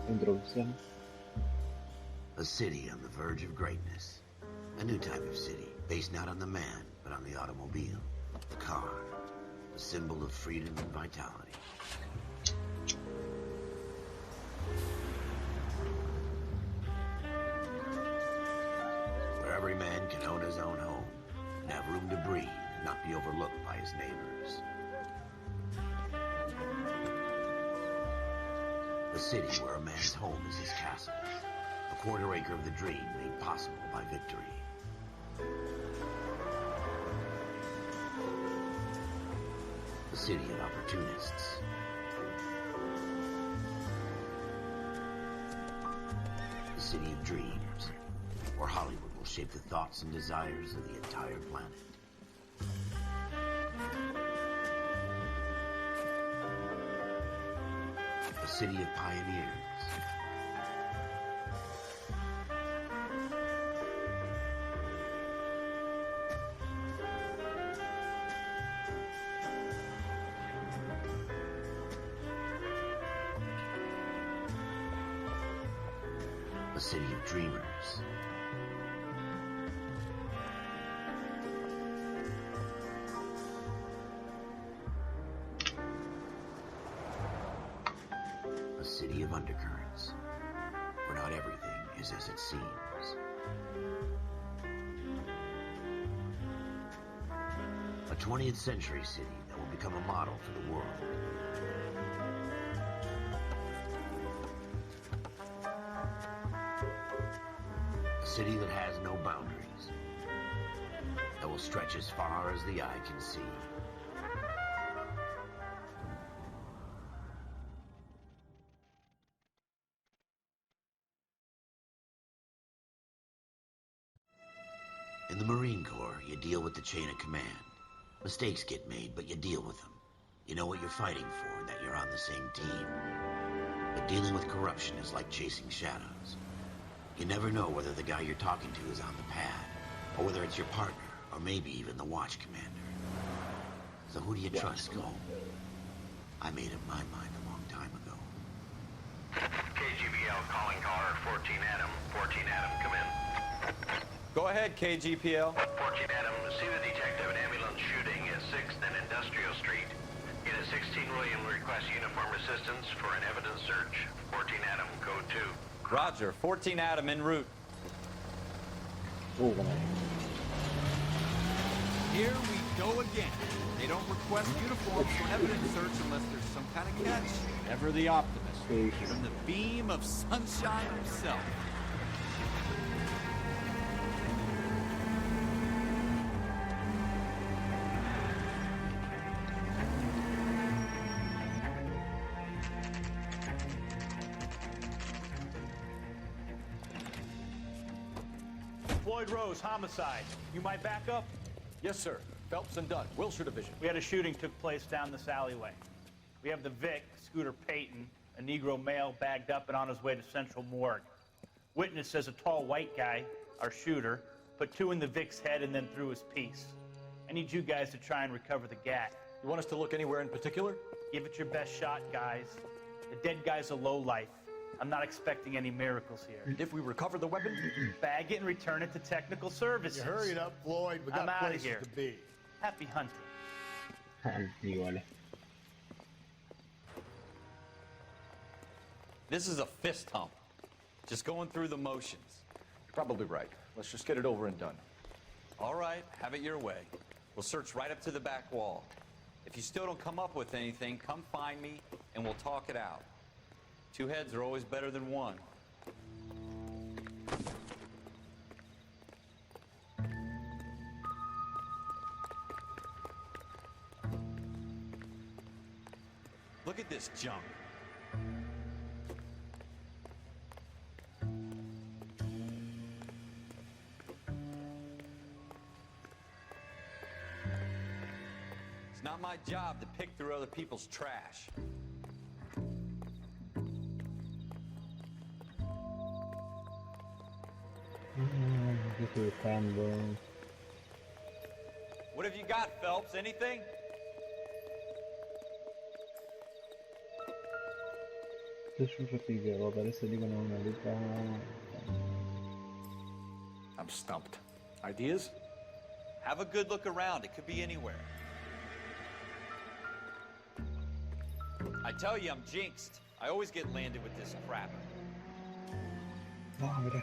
Introducción. A city on the verge of greatness. A new type of city, based not on the man, but on the automobile. The car. The symbol of freedom and vitality. Where every man can own his own home, and have room to breathe, and not be overlooked by his neighbors. A city where a man's home is his castle. A quarter acre of the dream made possible by victory. A city of opportunists. A city of dreams, where Hollywood will shape the thoughts and desires of the entire planet. A city of pioneers. A city of dreamers. A city of undercurrents, where not everything is as it seems. A 20th century city that will become a model for the world. A city that has no boundaries, that will stretch as far as the eye can see. In the Marine Corps, you deal with the chain of command. Mistakes get made, but you deal with them. You know what you're fighting for and that you're on the same team. But dealing with corruption is like chasing shadows. You never know whether the guy you're talking to is on the pad, or whether it's your partner, or maybe even the watch commander. So who do you trust, Cole? I made up my mind a long time ago. KGBL calling caller 14 Adam. 14 Adam, come in. Go ahead, KGPL. 14 Adam, see the detective in ambulance shooting at 6th and Industrial Street. Unit 16 William requests uniform assistance for an evidence search. 14 Adam, code 2. Roger, 14 Adam en route. Bueno. Here we go again. They don't request uniforms for evidence search unless there's some kind of catch. Ever the optimist. From the beam of sunshine himself. Floyd Rose, homicide. You might back up? Yes, sir. Phelps and Dunn, Wilshire Division. We had a shooting took place down this alleyway. We have the Vic, Scooter Payton, a Negro male bagged up and on his way to Central Morgue. Witness says a tall white guy, our shooter, put two in the Vic's head and then threw his piece. I need you guys to try and recover the gat. You want us to look anywhere in particular? Give it your best shot, guys. The dead guy's a lowlife. I'm not expecting any miracles here. If we recover the weapon? Bag it and return it to technical services. You hurry up, Floyd. We got I'm outta places here. to be. Happy hunting. Igual. This is a fist hump. Just going through the motions. You're probably right. Let's just get it over and done. All right, have it your way. We'll search right up to the back wall. If you still don't come up with anything, come find me and we'll talk it out. Two heads are always better than one. Look at this junk. It's not my job to pick through other people's trash. Estoy buscando. What have you got, Phelps? Anything? Deixa eu ver, agora parece ali quando uma ali tá. I'm stumped. Ideas? Have a good look around. It could be anywhere. I tell you, I'm jinxed. I always get landed with this crap. Ah, mira.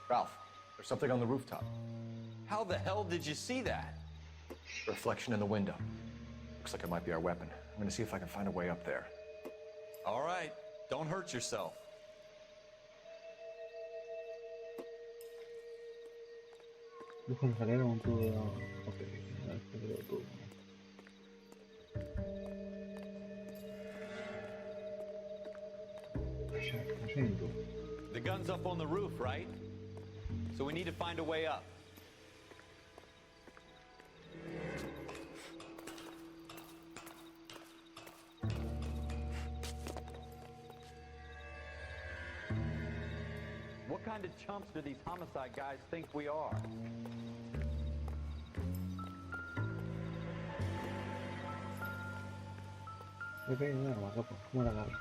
Ralph, there's something on the rooftop. How the hell did you see that? Reflection in the window. Looks like it might be our weapon. I'm gonna see if I can find a way up there. All right. Don't hurt yourself. Busca la escalera con todo. Ok, la escalera todo. Cayendo. The gun's up on the roof, right? So we need to find a way up. What kind of chumps do these homicide guys think we are? Ok, un arma, capo. ¿Cómo la agarro?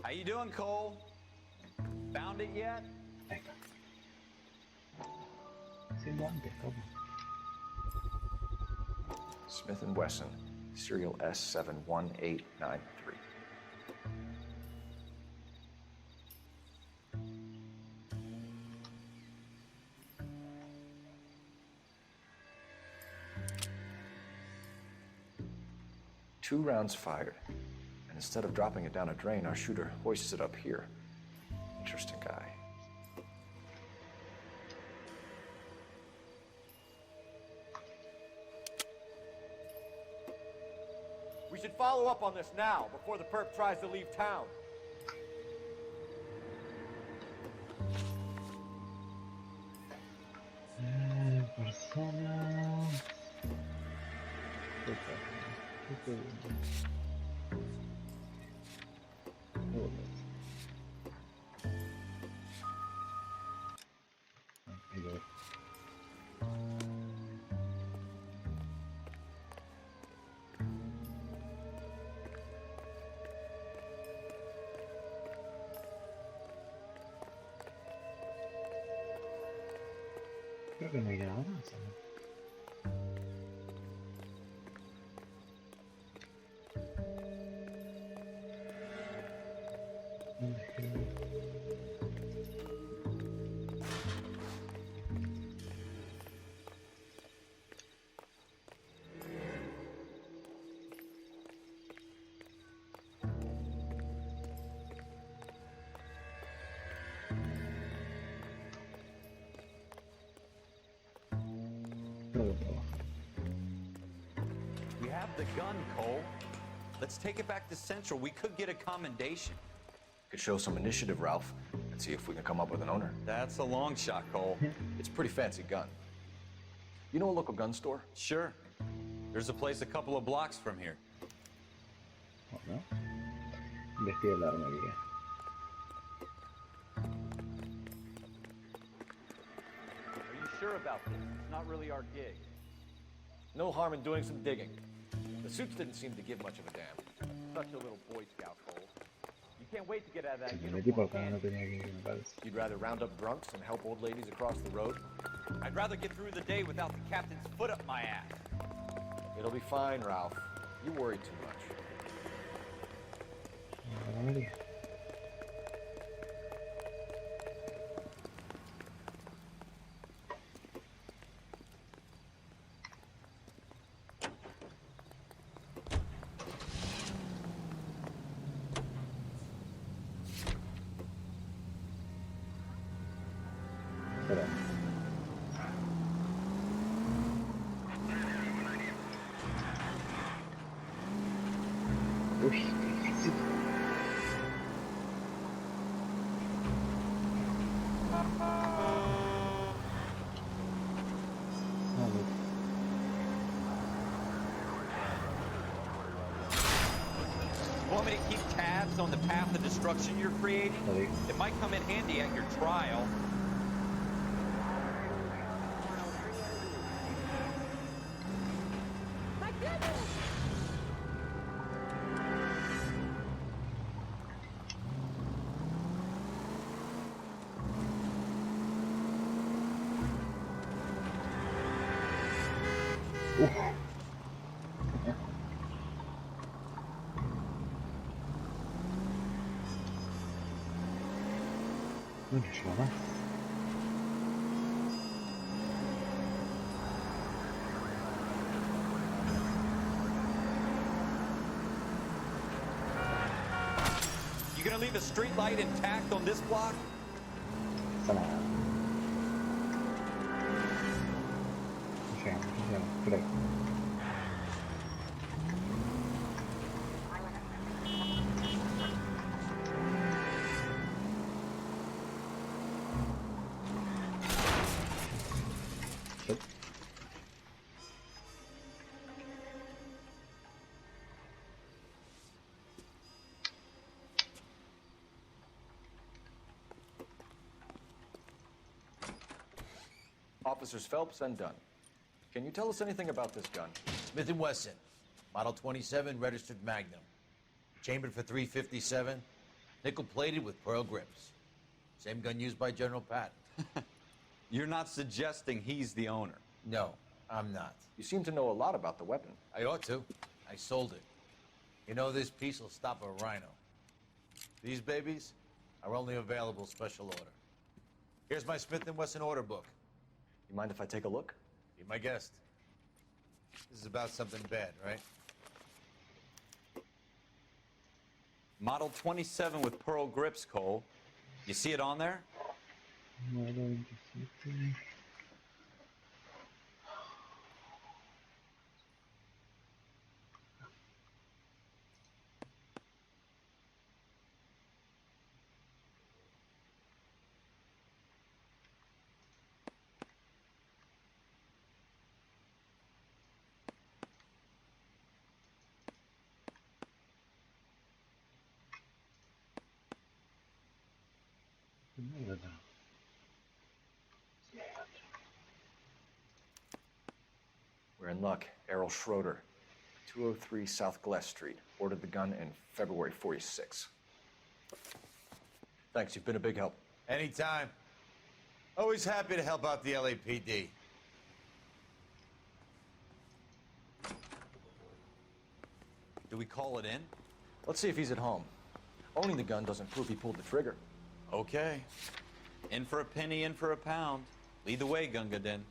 How you doing, Cole? Found it yet? Ahí está. Haciendo antes, capo. Smith & Wesson, serial S71893. Two rounds fired, and instead of dropping it down a drain, our shooter hoists it up here. Interesting guy. We should follow up on this now, before the perp tries to leave town. Persona. Creo que no hay nada más, ¿no? ¿Dónde es que... We have the gun, Cole. Let's take it back to Central. We could get a commendation. Could show some initiative, Ralph, and see if we can come up with an owner. That's a long shot, Cole. It's a pretty fancy gun. You know a local gun store? Sure. There's a place a couple of blocks from here. Oh, no. Investiga el armería. Are you sure about this? It's not really our gig. No harm in doing some digging. The suits didn't seem to give much of a damn. Such a little Boy Scout, Cole. You can't wait to get out of that Si me metí por acá, uniform. no tenía que ir, me parece. You'd rather round up drunks and help old ladies across the road? I'd rather get through the day without the captain's foot up my ass. It'll be fine, Ralph. You worry too much. Armería. Espera. Uy, qué difícil. Vale. Want me to keep tabs on the path of destruction you're creating? Vale. It might come in handy at your trial. Uf. No düşüyor lan. You gonna leave a street light intact on this block? Sana ya. Düşüyor. Direkt. Çık. Officers Phelps and Dunn. Can you tell us anything about this gun? Smith & Wesson, Model 27, registered Magnum. Chambered for .357, nickel-plated with pearl grips. Same gun used by General Patton. You're not suggesting he's the owner. No, I'm not. You seem to know a lot about the weapon. I ought to. I sold it. You know, this piece will stop a rhino. These babies are only available special order. Here's my Smith & Wesson order book. You mind if I take a look? Be my guest. This is about something bad, right? Model 27 with pearl grips, Cole. You see it on there? Nereden gitsin? Nereden? We're in luck. Errol Schroeder, 203 South Glass Street. Ordered the gun in February '46. Thanks, you've been a big help. Anytime. Always happy to help out the LAPD. Do we call it in? Let's see if he's at home. Owning the gun doesn't prove he pulled the trigger. Okay. In for a penny, in for a pound. Lead the way, Gunga Din.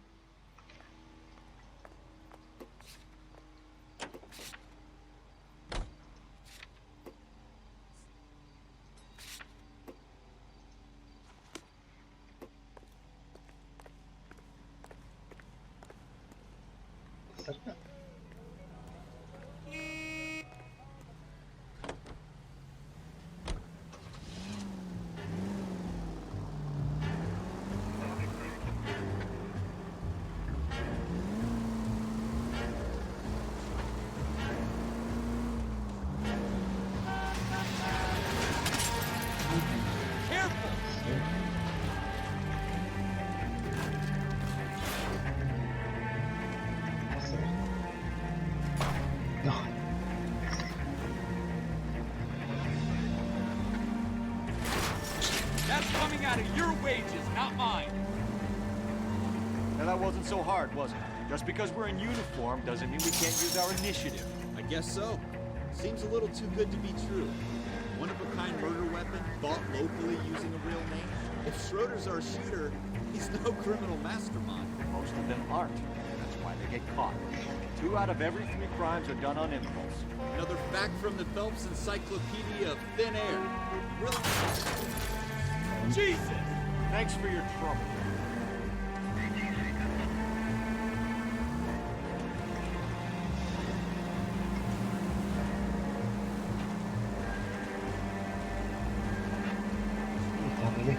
Cerca. That's coming out of your wages, not mine. Now that wasn't so hard, was it? Just because we're in uniform doesn't mean we can't use our initiative. I guess so. Seems a little too good to be true. One-of-a-kind murder weapon bought locally using a real name. If Schroeder's our shooter, he's no criminal mastermind. Most of them aren't. That's why they get caught. 2 out of every 3 crimes are done on impulse. Another fact from the Phelps Encyclopedia of Thin Air. Really? Jesus! Thanks for your trouble. Tabii.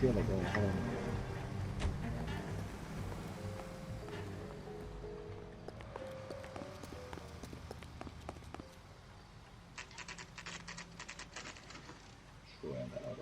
feel like going home. Screw the auto.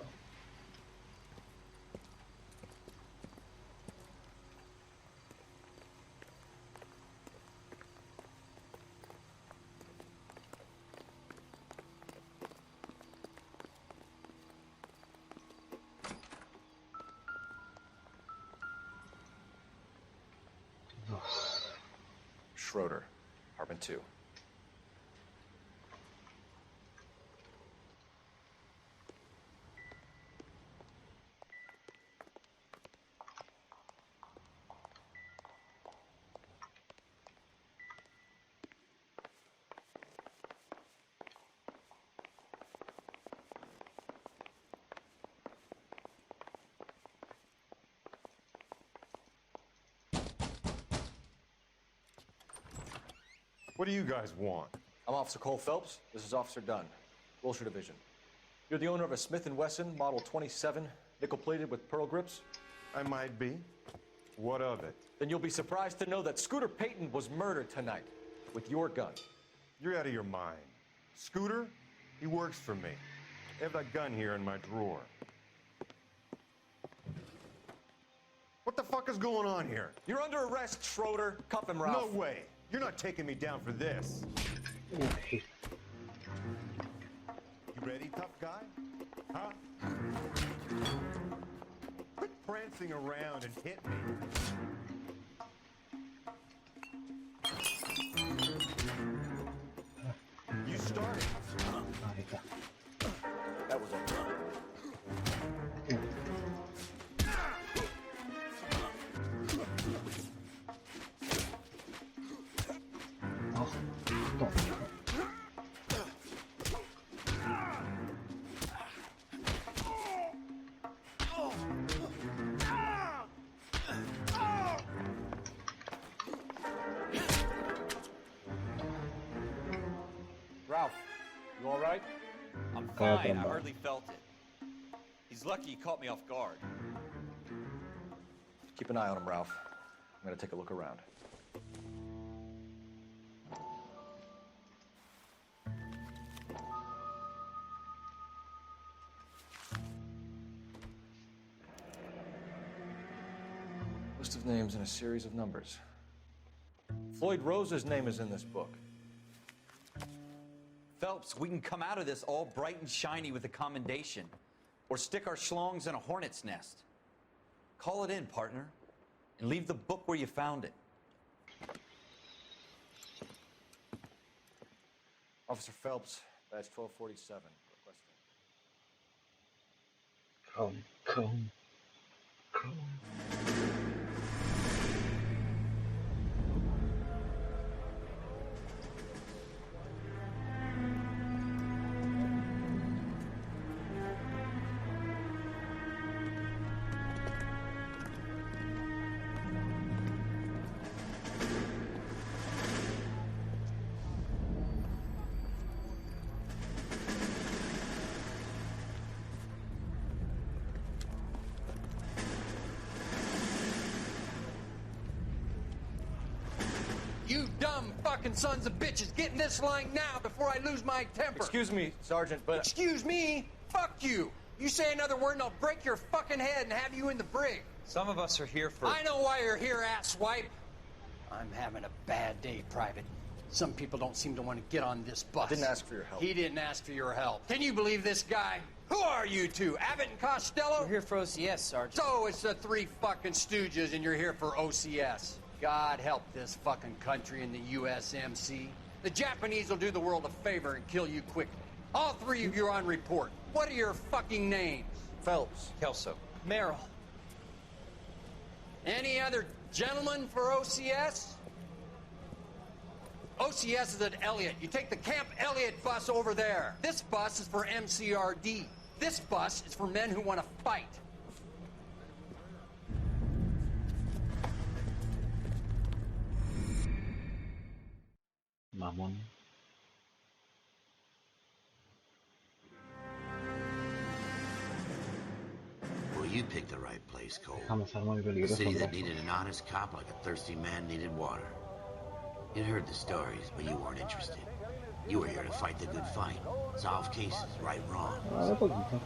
Schroeder, apartment 2. What do you guys want? I'm Officer Cole Phelps. This is Officer Dunn, Wilshire Division. You're the owner of a Smith & Wesson Model 27, nickel-plated with pearl grips? I might be. What of it? Then you'll be surprised to know that Scooter Payton was murdered tonight with your gun. You're out of your mind. Scooter? He works for me. I have that gun here in my drawer. What the fuck is going on here? You're under arrest, Schroeder. Cuff him, Ralph. No way. You're not taking me down for this. You ready, tough guy? Huh? Quit prancing around and hit me. You started. That was it. Ralph, you all right? I'm fine. I hardly felt it. He's lucky he caught me off guard. Keep an eye on him, Ralph. I'm gonna take a look around. List of names and a series of numbers. Floyd Rose's name is in this book. Phelps, we can come out of this all bright and shiny with a commendation, or stick our schlongs in a hornet's nest. Call it in, partner, and leave the book where you found it. Officer Phelps, badge 1247, requesting. Come. You dumb fucking sons of bitches, get in this line now before I lose my temper. Excuse me, Sergeant, but... Excuse me? Fuck you. You say another word and I'll break your fucking head and have you in the brig. Some of us are here for... I know why you're here, asswipe. I'm having a bad day, Private. Some people don't seem to want to get on this bus. Didn't ask for your help. He didn't ask for your help. Can you believe this guy? Who are you two? Abbott and Costello? We're here for OCS, Sergeant. So it's the three fucking stooges and you're here for OCS. God help this fucking country and the USMC. The Japanese will do the world a favor and kill you quickly. All three of you are on report. What are your fucking names? Phelps. Kelso. Merrill. Any other gentlemen for OCS? OCS is at Elliott. You take the Camp Elliott bus over there. This bus is for MCRD. This bus is for men who want to fight. Mamon. Will you picked the right place, Cole. Vamos a armar muy A peligroso, city that brazo. needed an honest cop like a thirsty man needed water. You'd heard the stories, but you weren't interested. You were here to fight the good fight, solve cases, right wrongs. De poquito.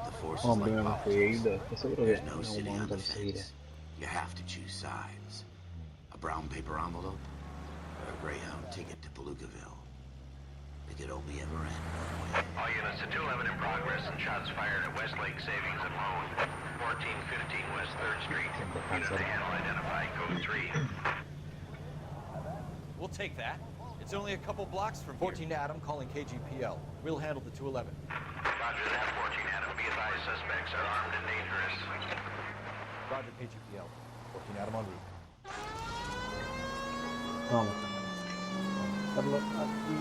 The force is Hombre, like me lo estoy politics. ido. Estoy seguro que There's en no algún sitting on momento the lo seguiré. fence. You have to choose sides. A brown paper envelope or a Greyhound ticket to Palookaville. It could only ever end one way. All units to 211 in progress and shots fired at Westlake Savings and Loan, 1415 West 3rd Street. Unit to handle identified code 3. We'll take that. It's only a couple blocks from 14 to Adam, calling KGPL. We'll handle the 211. Roger that, 14 Adam. Be advised, suspects are armed and dangerous. Roger, KGPL. 14 Adam en route. Vamos. Carlos, aquí.